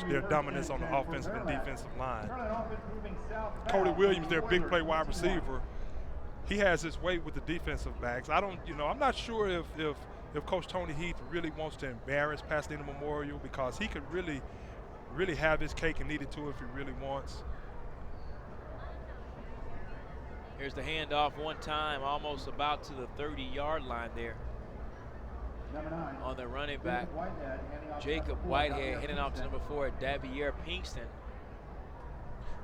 their dominance on the offensive and defensive line. Cody Williams, their big play wide receiver, he has his way with the defensive backs. I'm not sure if Coach Tony Heath really wants to embarrass Pasadena Memorial, because he could really have his cake and eat it too if he really wants. Here's the handoff one time, almost about to the 30-yard line there. On the running back, Jacob Whitehead heading off to number 4, Davier Pinkston.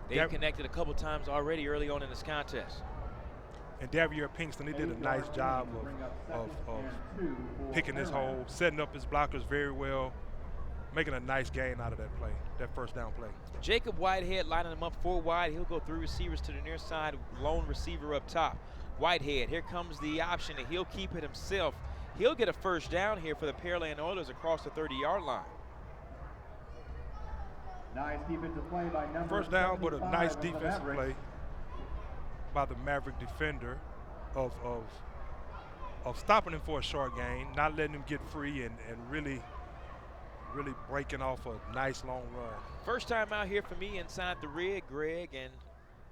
They've connected a couple times already early on in this contest. And Davier Pinkston, he did a nice job of picking his hole, setting up his blockers very well, making a nice gain out of that play, that first down play. Jacob Whitehead lining him up 4 wide. He'll go 3 receivers to the near side, lone receiver up top. Whitehead, here comes the option, and he'll keep it himself. He'll get a first down here for the Pearland Oilers across the 30-yard line. Nice defensive play by number first down, but a nice defensive play by the Maverick defender of stopping him for a short gain, not letting him get free, and really breaking off a nice long run. First time out here for me inside the rig, Greg, and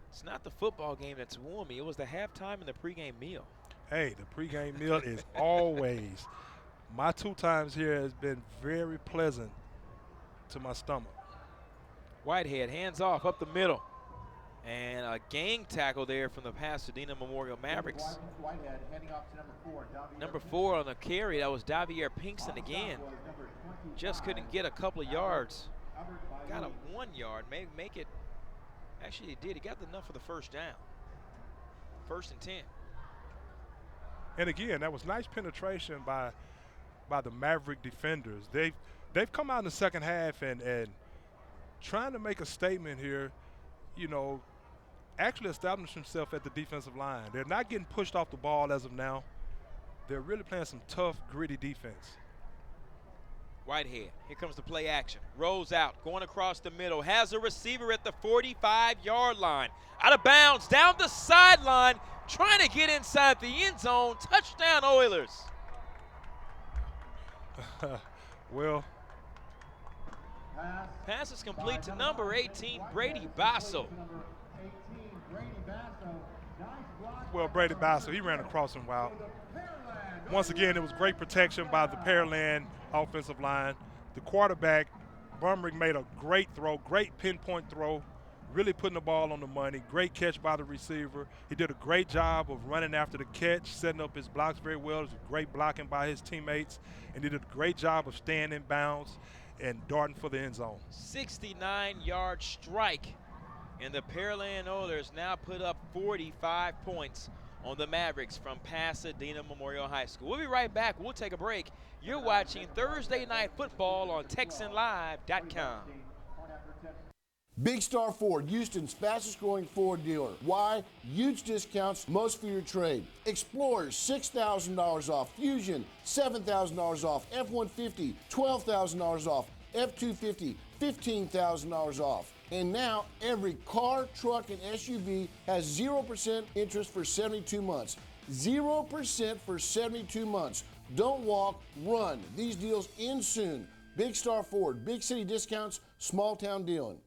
it's not the football game that's won me. It was the halftime and the pregame meal. Hey, the pregame meal is always. My 2 times here has been very pleasant to my stomach. Whitehead, hands off up the middle. And a gang tackle there from the Pasadena Memorial Mavericks. Whitehead heading off to number 4. Number 4 on the carry, that was Davier Pinkston again. Just couldn't get a couple of yards. Got a 1 yard, maybe make it. Actually, he did. He got enough for the first down. 1st and 10. And again, that was nice penetration by the Maverick defenders. They've come out in the second half and trying to make a statement here, actually establish himself at the defensive line. They're not getting pushed off the ball as of now. They're really playing some tough, gritty defense. Whitehead, here comes the play action. Rolls out, going across the middle, has a receiver at the 45-yard line. Out of bounds, down the sideline, trying to get inside the end zone. Touchdown, Oilers. Well, pass is complete to number 18, Brady Basso. Well, Brady Basso, he ran across him well. Once again, it was great protection by the Pearland offensive line. The quarterback, Brumrick, made a great throw, great pinpoint throw, really putting the ball on the money. Great catch by the receiver. He did a great job of running after the catch, setting up his blocks very well. It was great blocking by his teammates, and he did a great job of staying in bounds and darting for the end zone. 69-yard strike, and the Pearland Oilers now put up 45 points on the Mavericks from Pasadena Memorial High School. We'll be right back. We'll take a break. You're watching Thursday Night Football on TexanLive.com. Big Star Ford, Houston's fastest growing Ford dealer. Why? Huge discounts, most for your trade. Explorers, $6,000 off. Fusion, $7,000 off. F-150, $12,000 off. F-250, $15,000 off. And now every car, truck, and SUV has 0% interest for 72 months. 0% for 72 months. Don't walk, run. These deals end soon. Big Star Ford, big city discounts, small town dealing.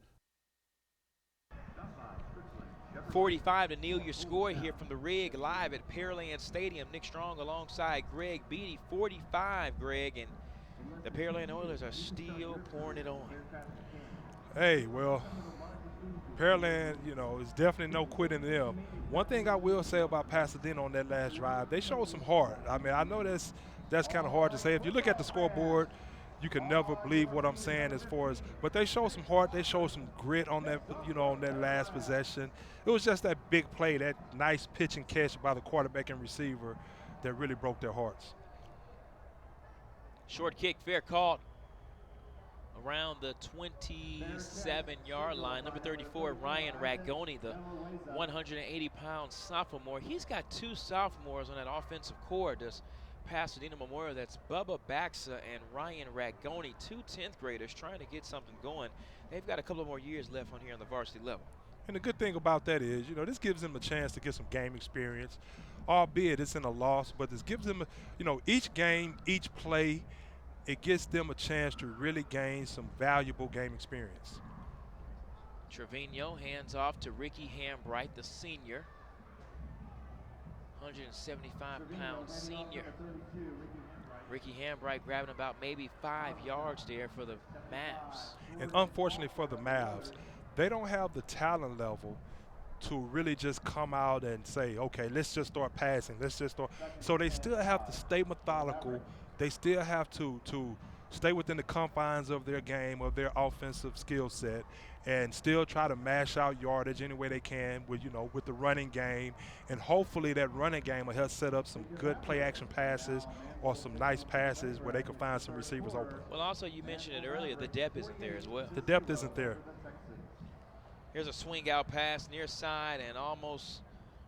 45 to kneel your score here from the rig live at Pearland Stadium. Nick Strong alongside Greg Beatty. 45, Greg, and the Pearland Oilers are still pouring it on. Hey, well, Pearland, it's definitely no quitting them. One thing I will say about Pasadena on that last drive, they showed some heart. I mean, I know that's kind of hard to say. If you look at the scoreboard, you can never believe what I'm saying as far as, but they showed some heart. They showed some grit on that, on that last possession. It was just that big play, that nice pitch and catch by the quarterback and receiver that really broke their hearts. Short kick, fair caught around the 27-yard line. Number 34, Ryan Ragoni, the 180-pound sophomore. He's got 2 sophomores on that offensive core. Does Pasadena Memorial, that's Bubba Baxa and Ryan Ragoni, 2 10th graders trying to get something going. They've got a couple of more years left on here on the varsity level. And the good thing about that is, this gives them a chance to get some game experience, albeit it's in a loss, but this gives them, each game, each play, it gets them a chance to really gain some valuable game experience. Trevino hands off to Ricky Hambright, the senior. 175-pound senior. Ricky Hambright grabbing about maybe 5 yards there for the Mavs. And unfortunately for the Mavs, they don't have the talent level to really just come out and say, okay, let's just start passing. Let's just start. So they still have to stay methodical. They still have to stay within the confines of their game, of their offensive skill set, and still try to mash out yardage any way they can with, with the running game. And hopefully that running game will help set up some good play action passes or some nice passes where they can find some receivers open. Well, also you mentioned it earlier, the depth isn't there as well. The depth isn't there. Here's a swing out pass near side and almost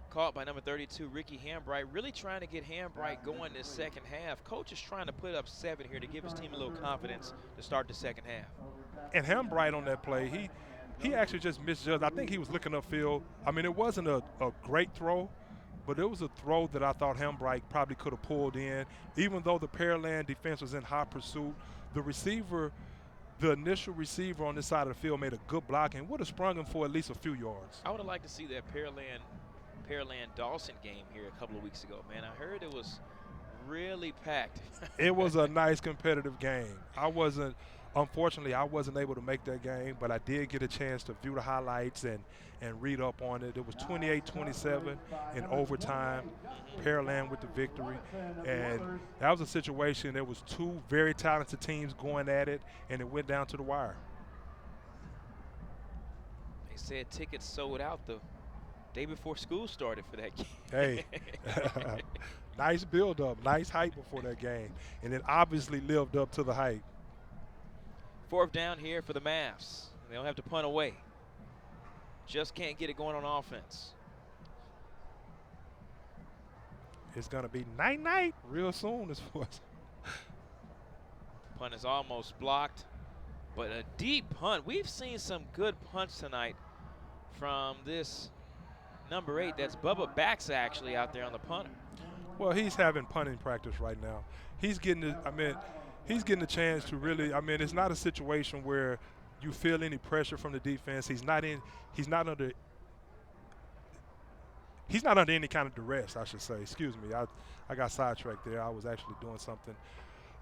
caught by number 32, Ricky Hambright. Really trying to get Hambright going this second half. Coach is trying to put up 7 here to give his team a little confidence to start the second half. And Hambright on that play, he actually just misjudged. I think he was looking upfield. I mean, it wasn't a great throw, but it was a throw that I thought Hambright probably could have pulled in. Even though the Pearland defense was in hot pursuit, the initial receiver on this side of the field made a good block and would have sprung him for at least a few yards. I would have liked to see that Pearland Dawson game here a couple of weeks ago, man. I heard it was really packed. It was a nice competitive game. Unfortunately, I wasn't able to make that game, but I did get a chance to view the highlights and read up on it. It was 28-27 in overtime, Pearland with the victory. And that was a situation, there was 2 very talented teams going at it, and it went down to the wire. They said tickets sold out the day before school started for that game. Hey, nice build-up, nice hype before that game, and it obviously lived up to the hype. 4th down here for the Mavs. They don't have to punt away. Just can't get it going on offense. It's going to be night-night real soon as far as. Punt is almost blocked, but a deep punt. We've seen some good punts tonight from this number 8. That's Bubba Bax actually out there on the punter. Well, he's having punting practice right now. He's getting a chance to really, it's not a situation where you feel any pressure from the defense. He's not under any kind of duress, I should say. Excuse me. I got sidetracked there. I was actually doing something.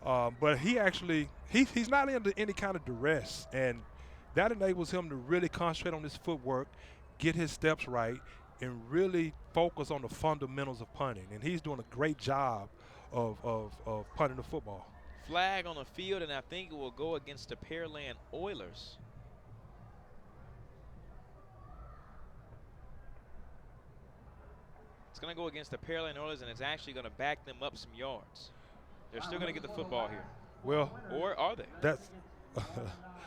But he's not under any kind of duress, and that enables him to really concentrate on his footwork, get his steps right, and really focus on the fundamentals of punting. And he's doing a great job of punting the football. Flag on the field, and I think it will go against the Pearland Oilers. It's going to go against the Pearland Oilers, and it's actually going to back them up some yards. They're still going to get the football here. Well, or are they? That's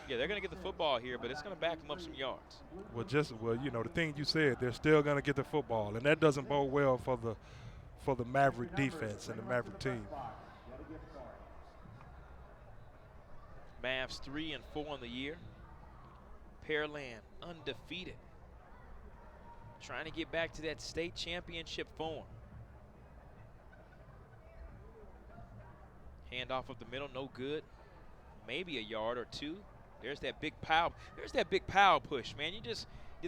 yeah, they're going to get the football here, but it's going to back them up some yards. Well, the thing you said, they're still going to get the football, and that doesn't bode well for the Maverick defense and the Maverick team. Mavs 3-4 on the year. Pearland undefeated. Trying to get back to that state championship form. Handoff up the middle, no good. Maybe a yard or 2. There's that big pow. There's that big pow push, man.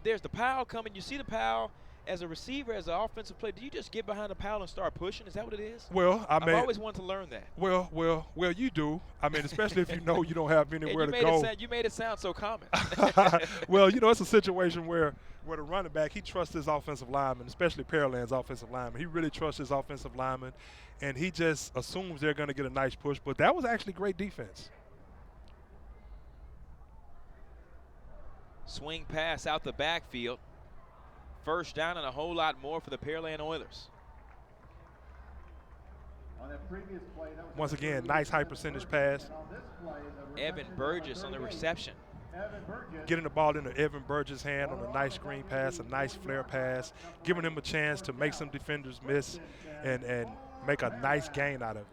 There's the pow coming. You see the pow. As a receiver, as an offensive player, do you just get behind the pow and start pushing? Is that what it is? Well, I've always wanted to learn that. Well, you do. Especially if you know you don't have anywhere to go. You made it sound so common. Well, it's a situation where the running back, he trusts his offensive lineman, especially Pearland's offensive lineman. He really trusts his offensive lineman, and he just assumes they're going to get a nice push. But that was actually great defense. Swing pass out the backfield. 1st down and a whole lot more for the Pearland Oilers. Once again, nice high percentage pass. Evan Burgess on the reception. Getting the ball into Evan Burgess' hand on a nice screen pass, a nice flare pass, giving him a chance to make some defenders miss and make a nice gain out of it.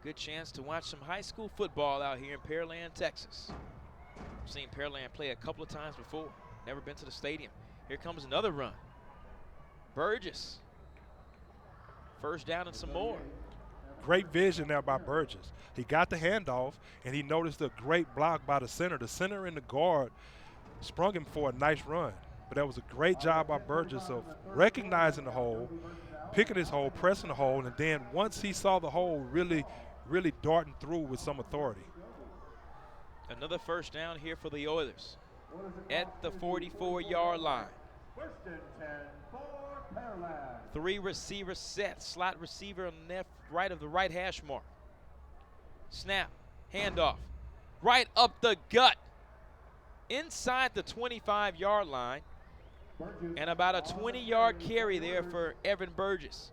Good chance to watch some high school football out here in Pearland, Texas. I've seen Pearland play a couple of times before. Never been to the stadium. Here comes another run. Burgess. 1st down and some more. great vision there by Burgess. He got the handoff, and he noticed a great block by the center. The center and the guard sprung him for a nice run. But that was a great job by Burgess of recognizing the hole, picking his hole, pressing the hole, and then once he saw the hole, really darting through with some authority. Another first down here for the Oilers at the 44-yard line. First and 10 for Pearland. 3 receiver set, slot receiver on the left, right of the right hash mark. Snap, handoff, right up the gut, inside the 25-yard line, and about a 20-yard carry there for Evan Burgess.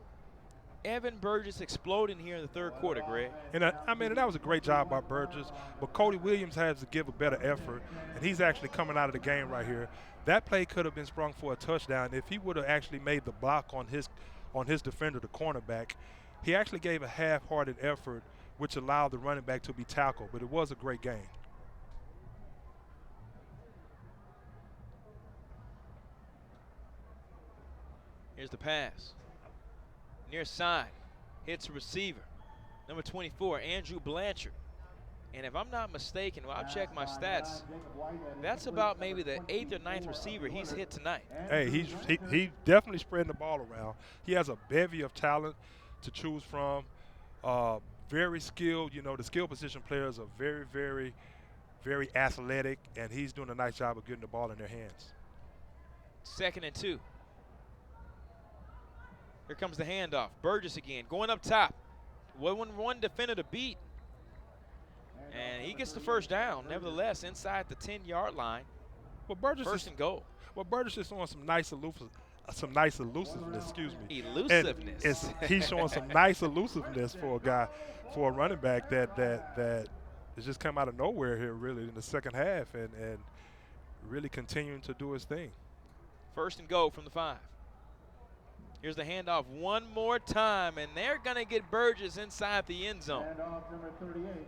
Evan Burgess exploding here in the third quarter, Greg. And I mean, that was a great job by Burgess, but Cody Williams has to give a better effort, and he's actually coming out of the game right here. That play could have been sprung for a touchdown if he would have actually made the block on his defender, the cornerback. He actually gave a half-hearted effort, which allowed the running back to be tackled, but it was a great game. Here's the pass. Near side, hits a receiver. Number 24, Andrew Blanchard. And if I'm not mistaken, well, I'll check my stats. That's about maybe the 8th or 9th receiver he's hit tonight. Hey, he definitely spreading the ball around. He has a bevy of talent to choose from. Very skilled. You know, the skill position players are very, very, very athletic, and he's doing a nice job of getting the ball in their hands. 2nd and 2. Here comes the handoff. Burgess again, going up top. One defender to beat. And he gets the first down, nevertheless, inside the 10-yard line. Well, Burgess First and goal. Well, Burgess is showing some nice elusiveness, excuse me. Elusiveness. He's showing some nice elusiveness for a guy, for a running back that has just come out of nowhere here really in the second half and really continuing to do his thing. First and goal from the 5. Here's the handoff one more time, and they're going to get Burgess inside the end zone. Handoff number 38.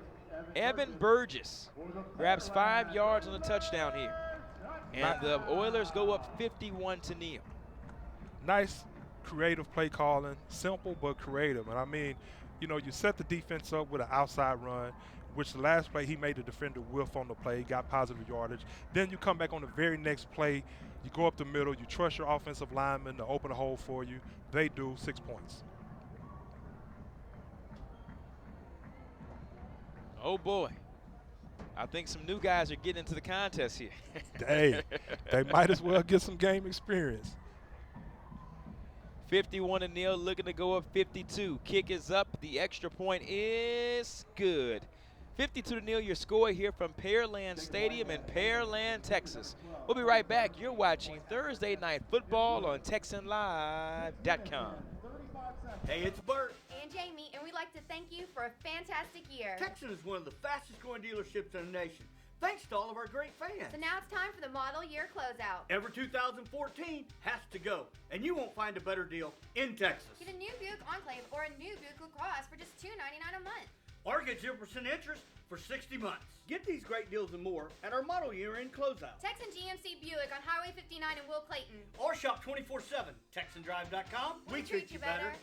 Evan Burgess grabs 5 yards on the touchdown here. And the Oilers go up 51-0. Nice creative play calling, simple but creative. And I mean, you know, you set the defense up with an outside run, which the last play he made the defender whiff on the play, got positive yardage. Then you come back on the very next play, you go up the middle, you trust your offensive lineman to open a hole for you. They do, 6 points. Oh boy, I think some new guys are getting into the contest here. Hey, they might as well get some game experience. 51-0, looking to go up 52. Kick is up, the extra point is good. 52-0 your score here from Pearland Stadium in Pearland, Texas. We'll be right back. You're watching Thursday Night Football on TexanLive.com. Hey, it's Bert. And Jamie, and we'd like to thank you for a fantastic year. Texan is one of the fastest growing dealerships in the nation, thanks to all of our great fans. So now it's time for the model year closeout. Ever 2014 has to go, and you won't find a better deal in Texas. Get a new Buick Enclave or a new Buick LaCrosse for just $299 a month. Or get 0% interest for 60 months. Get these great deals and more at our model year end closeout. Texan GMC Buick on Highway 59 in Will Clayton. Or shop 24/7, TexanDrive.com. We treat you better.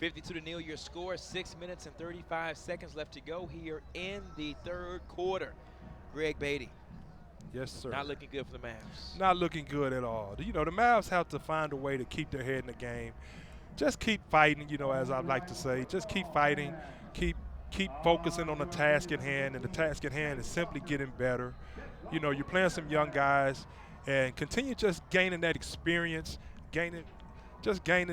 52-0 your score, 6 minutes and 35 seconds left to go here in the third quarter. Greg Beatty. Yes, sir. Not looking good for the Mavs. Not looking good at all. You know, the Mavs have to find a way to keep their head in the game. Just keep fighting, you know, as I like to say. Just keep fighting. Keep focusing on the task at hand, and the task at hand is simply getting better. You know, you're playing some young guys, and continue just gaining that experience, gaining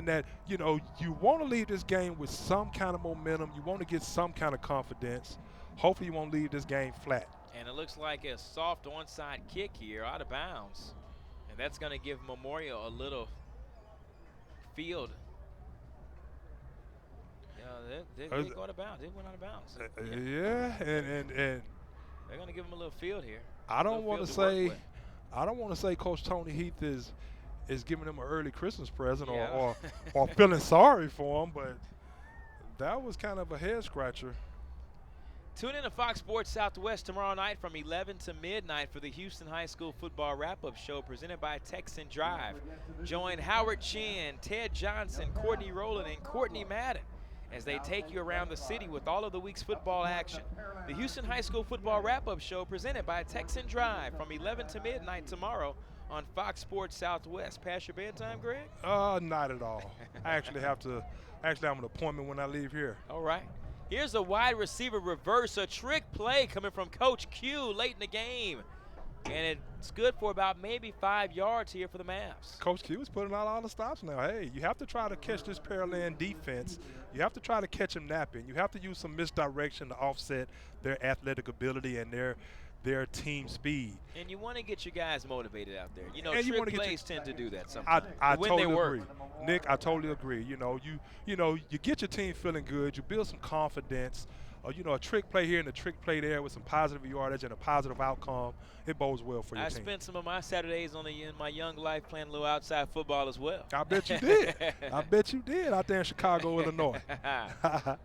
that, you know, you want to leave this game with some kind of momentum. You want to get some kind of confidence. Hopefully you won't leave this game flat. And it looks like a soft onside kick here out of bounds. And that's going to give Memorial a little field. They go out of bounds. They went out of bounds. Yeah, and they're going to give him a little field here. I don't want to say Coach Tony Heath is giving them an early Christmas present or feeling sorry for him, but that was kind of a head scratcher. Tune in to Fox Sports Southwest tomorrow night from 11 to midnight for the Houston High School Football Wrap-Up Show presented by Texan Drive. Join Howard Chin, Ted Johnson, Courtney Rowland, and Courtney Madden as they take you around the city with all of the week's football action. The Houston High School Football Wrap-Up Show presented by Texan Drive from 11 to midnight tomorrow on Fox Sports Southwest. Past your bedtime, Greg? Not at all. I actually have an appointment when I leave here. All right. Here's a wide receiver reverse, a trick play coming from Coach Q late in the game. And it's good for about maybe 5 yards here for the Mavs. Coach Q is putting out all the stops now. Hey, you have to try to catch this Pearland defense. You have to try to catch them napping. You have to use some misdirection to offset their athletic ability and their team speed. And you want to get your guys motivated out there. You know, and trick plays tend to do that sometimes. I when totally they work. agree. Nick, I totally agree. You get your team feeling good. You build some confidence. A trick play here and a trick play there with some positive yardage and a positive outcome. It bodes well for your team. I spent some of my Saturdays in my young life playing a little outside football as well. I bet you did. I bet you did out there in Chicago, Illinois.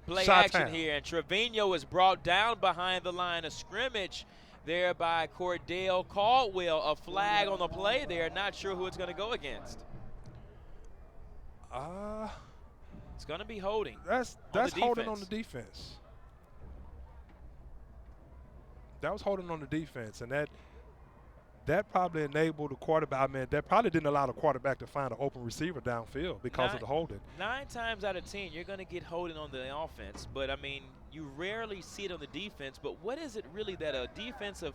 Play Shot action town. here, and Trevino is brought down behind the line of scrimmage there by Cordell Caldwell. A flag on the play there. Not sure who it's going to go against. It's going to be holding. That's holding on the defense. That was holding on the defense, and that probably enabled the quarterback. I mean, that probably didn't allow the quarterback to find an open receiver downfield because of the holding. 9 times out of 10, you're going to get holding on the offense, but I mean, you rarely see it on the defense. But what is it really that a defensive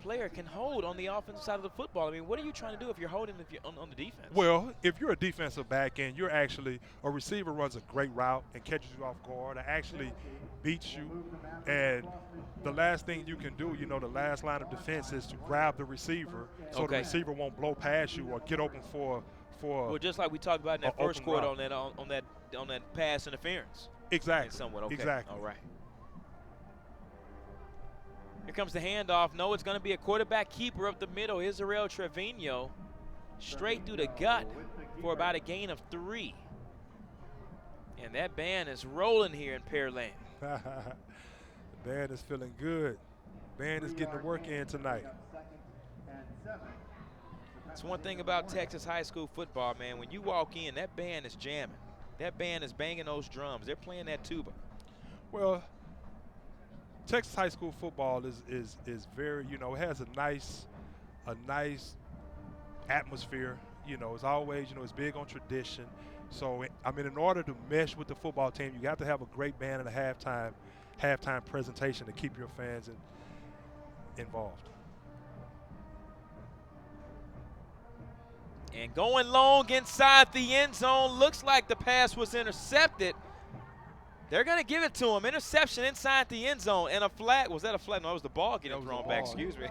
player can hold on the offensive side of the football? I mean, what are you trying to do if you're holding if you're on the defense? Well, if you're a defensive back and you're actually a receiver runs a great route and catches you off guard, and actually beats you, and the last thing you can do, the last line of defense is to grab the receiver so the receiver won't blow past you or get open for. Well, just like we talked about in that first quarter on that pass interference. Exactly. Somewhat. Okay. Exactly. All right. Here comes the handoff. No, it's going to be a quarterback keeper up the middle. Israel Trevino straight through the gut for about a gain of 3. And that band is rolling here in Pearland. The band is feeling good. Band is getting the work in tonight. That's one thing about Texas high school football, man. When you walk in, that band is jamming. That band is banging those drums. They're playing that tuba. Well, Texas high school football is very, it has a nice atmosphere. It's always, it's big on tradition. So, in order to mesh with the football team, you have to have a great band and a halftime presentation to keep your fans involved. And going long inside the end zone, looks like the pass was intercepted. They're going to give it to him. Interception inside the end zone, and a flag. Was that a flag? No, it was the ball getting thrown back. Excuse me.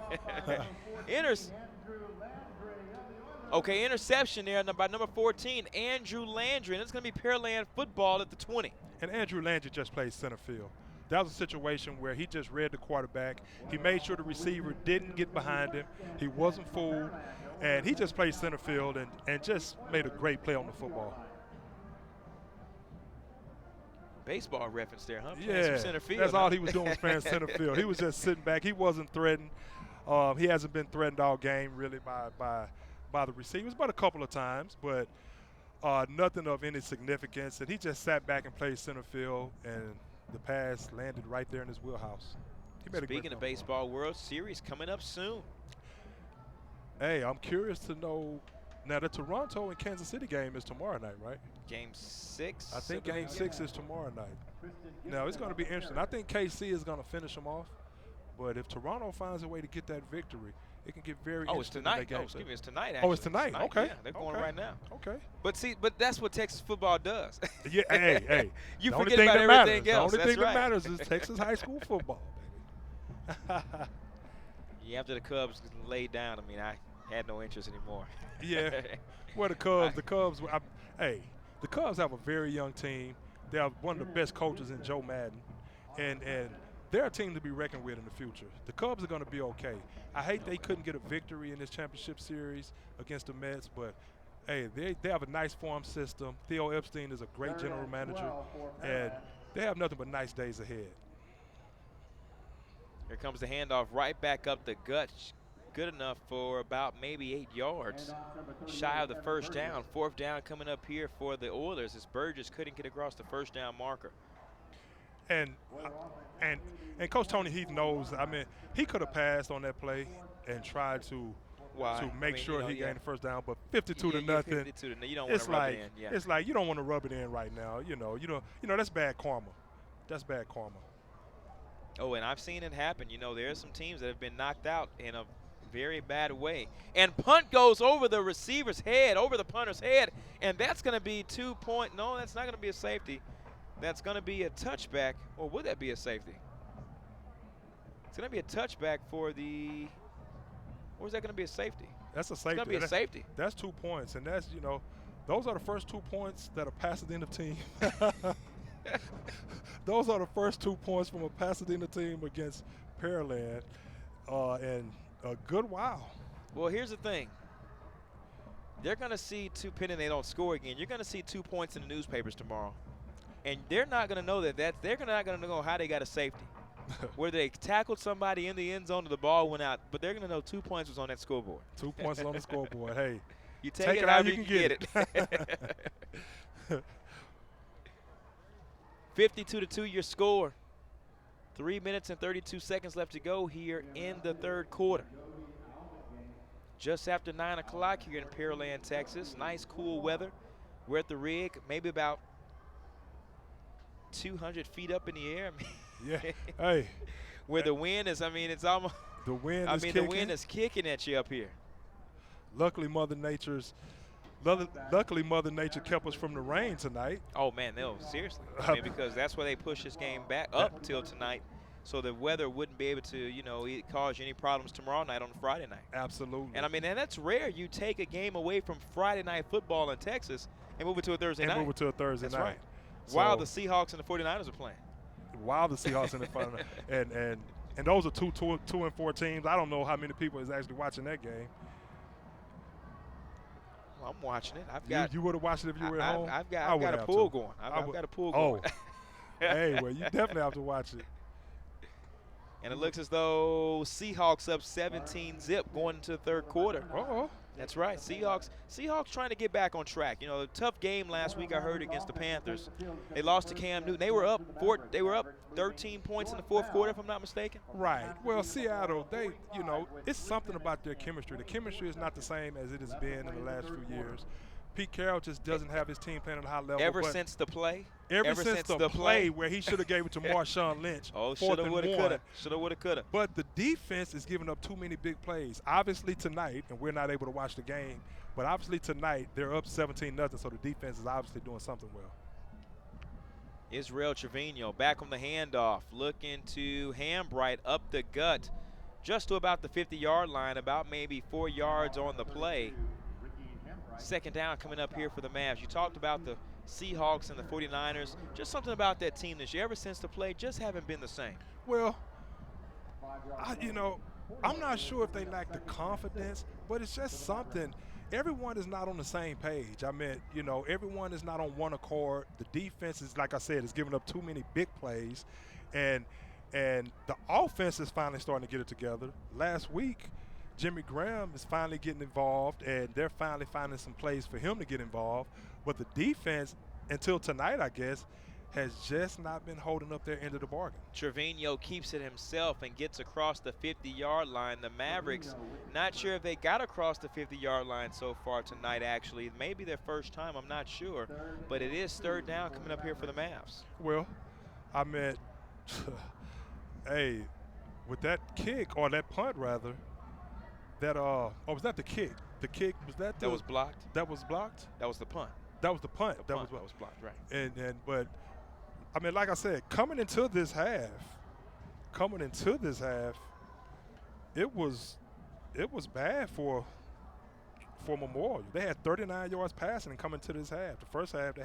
Interception there by number 14, Andrew Landry. And it's going to be Pearland football at the 20. And Andrew Landry just played center field. That was a situation where he just read the quarterback. He made sure the receiver didn't get behind him. He wasn't fooled. And he just played center field and just made a great play on the football. Baseball reference there, huh? Yeah, center field, that's all he was doing was playing center field. He was just sitting back. He wasn't threatened. He hasn't been threatened all game really by the receivers, but a couple of times, but nothing of any significance. And he just sat back and played center field, and the pass landed right there in his wheelhouse. Speaking of baseball, World Series coming up soon. Hey, I'm curious to know. Now, the Toronto and Kansas City game is tomorrow night, right? Game 6? I think Game 6 is tomorrow night. Now, it's going to be interesting. I think KC is going to finish them off. But if Toronto finds a way to get that victory, it can get very interesting. Oh, it's tonight. Oh, excuse me. It's tonight, actually. Oh, it's tonight. Okay. Yeah, they're going right now. Okay. But that's what Texas football does. Yeah, hey. You forget about everything else. The only thing that matters is Texas high school football, baby. Yeah, after the Cubs laid down, I had no interest anymore. Yeah. Well, the Cubs have a very young team. They have one of the best coaches in Joe Madden. And they're a team to be reckoned with in the future. The Cubs are going to be okay. I hate they couldn't get a victory in this championship series against the Mets, but, hey, they have a nice farm system. Theo Epstein is a great general manager, and they have nothing but nice days ahead. Here comes the handoff right back up the gut. Good enough for about maybe 8 yards. Shy of the first down. 4th down coming up here for the Oilers as Burgess couldn't get across the first down marker. And Coach Tony Heath knows, I mean, he could have passed on that play and tried to make sure he gained the first down, but 52 to nothing. 52 to, you don't want to rub it in. Yeah. It's like you don't want to rub it in right now. You know that's bad karma. That's bad karma. Oh, and I've seen it happen. You know, there are some teams that have been knocked out in a very bad way. And punt goes over the receiver's head, over the punter's head, and that's going to be 2 point. No, that's not going to be a safety. That's going to be a touchback, or would that be a safety? It's going to be a touchback for the, or is that going to be a safety? That's a safety. It's going to be a safety. That's 2 points, and that's, those are the first 2 points that a Pasadena team. Those are the first 2 points from a Pasadena team against Pearland, and a good wow. Well, here's the thing. They're going to see pending they don't score again. You're going to see 2 points in the newspapers tomorrow. And they're not going to know they're not going to know how they got a safety. Whether they tackled somebody in the end zone or the ball went out, but they're going to know 2 points was on that scoreboard. 2 points on the scoreboard. Hey, you take it how you can get it. 52-2 your score. 3 minutes and 32 seconds left to go here in the 3rd quarter. Just after 9 o'clock here in Pearland, Texas. Nice cool weather. We're at the rig, maybe about 200 feet up in the air. Yeah. Hey. Where the wind is, it's almost. The wind is kicking. The wind is kicking at you up here. Luckily, Mother Nature kept us from the rain tonight. Oh man, no, seriously. Because that's why they pushed this game back up till tonight, so the weather wouldn't be able to, cause you any problems tomorrow night on Friday night. Absolutely. And and that's rare. You take a game away from Friday night football in Texas and move it to a Thursday night. Move it to a Thursday night. That's right. So, while the Seahawks and the 49ers are playing. While the Seahawks and the 49ers. and those are 2-4 teams. I don't know how many people is actually watching that game. Well, I'm watching it. You would have watched it if you were at home? I've got a pool going. I've got a pool going. Hey, well, you definitely have to watch it. And it looks as though Seahawks up 17-zip going into the 3rd quarter. Uh-oh. That's right. Seahawks trying to get back on track. A tough game last week I heard against the Panthers. They lost to Cam Newton. They were up 13 points in the 4th quarter, if I'm not mistaken. Right. Well, Seattle, it's something about their chemistry. The chemistry is not the same as it has been in the last few years. Pete Carroll just doesn't have his team playing at a high level. Ever since the play? Ever since the play where he should have gave it to Marshawn Lynch. Oh, shoulda, woulda, coulda. Shoulda, woulda, coulda. But the defense is giving up too many big plays. Obviously tonight, and we're not able to watch the game, but obviously tonight they're up 17-0, so the defense is obviously doing something well. Israel Trevino back on the handoff, looking to Hambright up the gut, just to about the 50-yard line, about maybe 4 yards on the play. 2nd down coming up here for the Mavs. You talked about the Seahawks and the 49ers. Just something about that team this year. Ever since the play, just haven't been the same. Well, I'm not sure if they lack the confidence, but it's just something. Everyone is not on the same page. Everyone is not on one accord. The defense is, like I said, is giving up too many big plays, and the offense is finally starting to get it together. Last week, Jimmy Graham is finally getting involved, and they're finally finding some plays for him to get involved. But the defense, until tonight, I guess, has just not been holding up their end of the bargain. Trevino keeps it himself and gets across the 50-yard line. The Mavericks, not sure if they got across the 50-yard line so far tonight, actually. Maybe their first time, I'm not sure. But it is 3rd down coming up here for the Mavs. Well, hey, with that kick, or that punt, rather, was that the kick? The kick, was that that was blocked? That was blocked? That was the punt. That was the punt. That was blocked, right. But like I said, coming into this half, it was bad for Memorial. They had 39 yards passing and coming to this half. The first half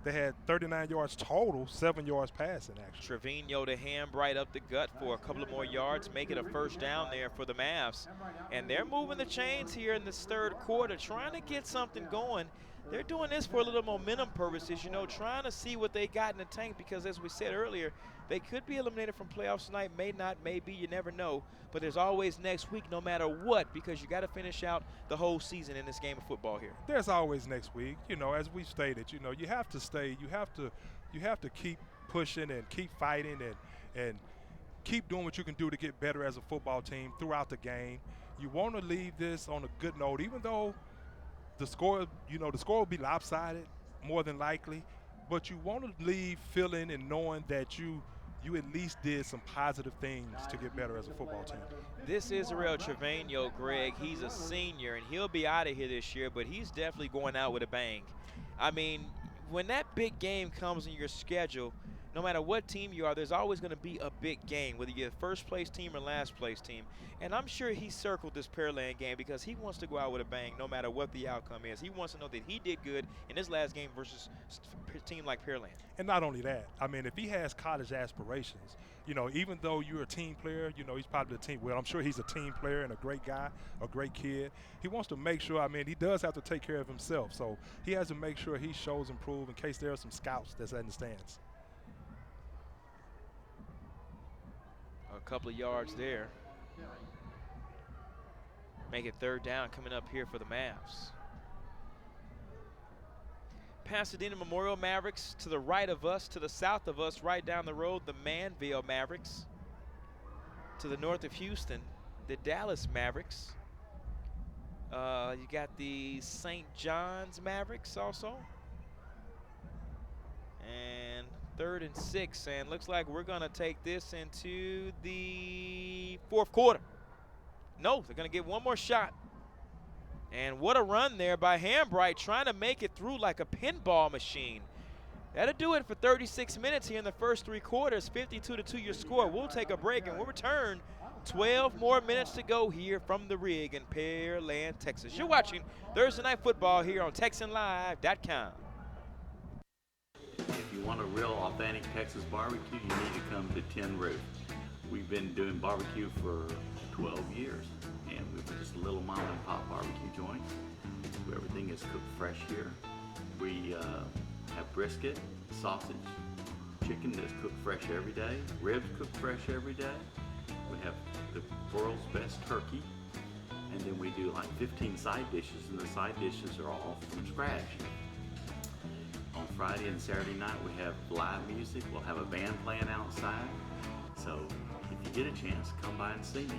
they had 39 yards total, 7 yards passing actually. Trevino to Hambright up the gut for a couple of more yards, make it a 1st down there for the Mavs. And they're moving the chains here in this 3rd quarter, trying to get something going. they're doing this for a little momentum purposes, you know, trying to see what they got in the tank, because as we said earlier, they could be eliminated from playoffs tonight, may not, may be, you never know. But there's always next week no matter what, because you got to finish out the whole season in this game of football here. There's always next week. You know, as we stated, you know, you have to stay, you have to keep pushing and keep fighting and keep doing what you can do to get better as a football team throughout the game. You want to leave this on a good note, even though the score, you know, the score will be lopsided more than likely, but you want to leave feeling and knowing that you at least did some positive things to get better as a football team. This is Israel Trevino, Greg. He's a senior, and he'll be out of here this year, but he's definitely going out with a bang. I mean, when that big game comes in your schedule, no matter what team you are, there's always going to be a big game, whether you're the first place team or last place team. And I'm sure he circled this Pearland game because he wants to go out with a bang no matter what the outcome is. He wants to know that he did good in his last game versus a team like Pearland. And not only that, I mean, if he has college aspirations, you know, even though you're a team player, you know, he's probably the team. Well, I'm sure he's a team player and a great guy, a great kid. He wants to make sure, I mean, he does have to take care of himself. So he has to make sure he shows and prove in case there are some scouts that's in the stands. A couple of yards there. Make it third down coming up here for the Mavs. Pasadena Memorial Mavericks to the right of us, to the south of us, right down the road, the Manville Mavericks. To the north of Houston, the Dallas Mavericks. You got the St. John's Mavericks also. And 3rd and 6, and looks like we're gonna take this into the 4th quarter. No, they're gonna get one more shot. And what a run there by Hambright, trying to make it through like a pinball machine. That'll do it for 36 minutes here in the first 3 quarters. 52-2 your score. We'll take a break and we'll return. 12 more minutes to go here from the rig in Pearland, Texas. You're watching Thursday Night Football here on TexanLive.com. If you want a real authentic Texas barbecue, you need to come to Tin Roof. We've been doing barbecue for 12 years, and we're just a little mom and pop barbecue joint. Everything is cooked fresh here. We have brisket, sausage, chicken that's cooked fresh every day, ribs cooked fresh every day. We have the world's best turkey, and then we do like 15 side dishes, and the side dishes are all from scratch. On Friday and Saturday night, we have live music. We'll have a band playing outside. So if you get a chance, come by and see me.